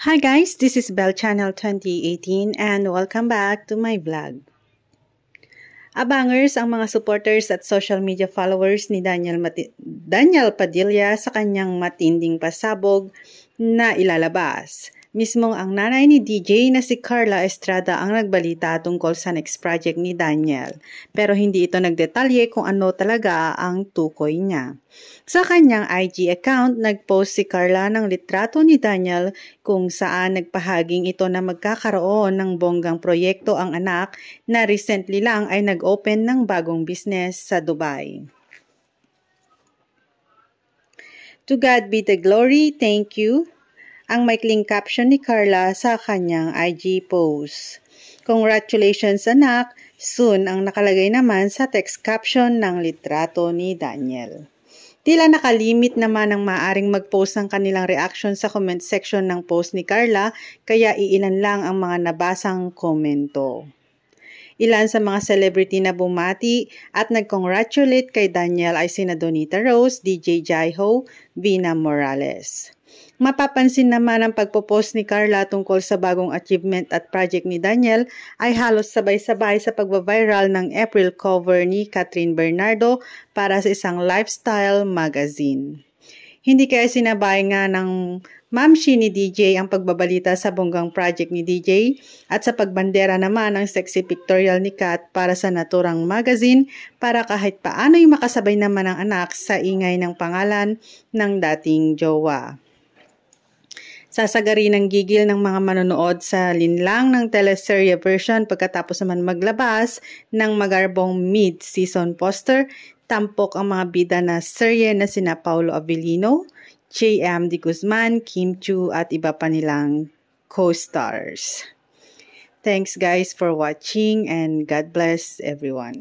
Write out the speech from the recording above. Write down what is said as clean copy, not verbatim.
Hi guys, this is Bell Channel 2018 and welcome back to my vlog. Abangers ang mga supporters at social media followers ni Daniel Padilla sa kanyang matinding pasabog na ilalabas. Mismong ang nanay ni DJ na si Carla Estrada ang nagbalita tungkol sa next project ni Daniel. Pero hindi ito nagdetalye kung ano talaga ang tukoy niya. Sa kanyang IG account, nagpost si Carla ng litrato ni Daniel kung saan nagpahaging ito na magkakaroon ng bonggang proyekto ang anak na recently lang ay nag-open ng bagong business sa Dubai. To God be the glory, thank you. Ang maikling caption ni Carla sa kanyang IG post. Congratulations anak, soon ang nakalagay naman sa text caption ng litrato ni Daniel. Tila nakalimit naman ang maaring mag-post ng kanilang reaction sa comment section ng post ni Carla, kaya iilan lang ang mga nabasang komento. Ilan sa mga celebrity na bumati at nag-congratulate kay Daniel ay sina Donita Rose, DJ Jaiho, Vina Morales. Mapapansin naman ang pagpopost ni Carla tungkol sa bagong achievement at project ni Daniel ay halos sabay-sabay sa pagbaviral ng April cover ni Catherine Bernardo para sa isang lifestyle magazine. Hindi kaya sinabay nga ng mamshi ni DJ ang pagbabalita sa bonggang project ni DJ at sa pagbandera naman ng sexy pictorial ni Kat para sa naturang magazine para kahit paano'y makasabay naman ang anak sa ingay ng pangalan ng dating jowa. Sasagari ng gigil ng mga manonood sa linlang ng teleserye version pagkatapos naman maglabas ng magarbong mid-season poster, tampok ang mga bida na serye na sina Paulo Avellino, J.M. De Guzman, Kim Chu at iba pa nilang co-stars. Thanks guys for watching and God bless everyone.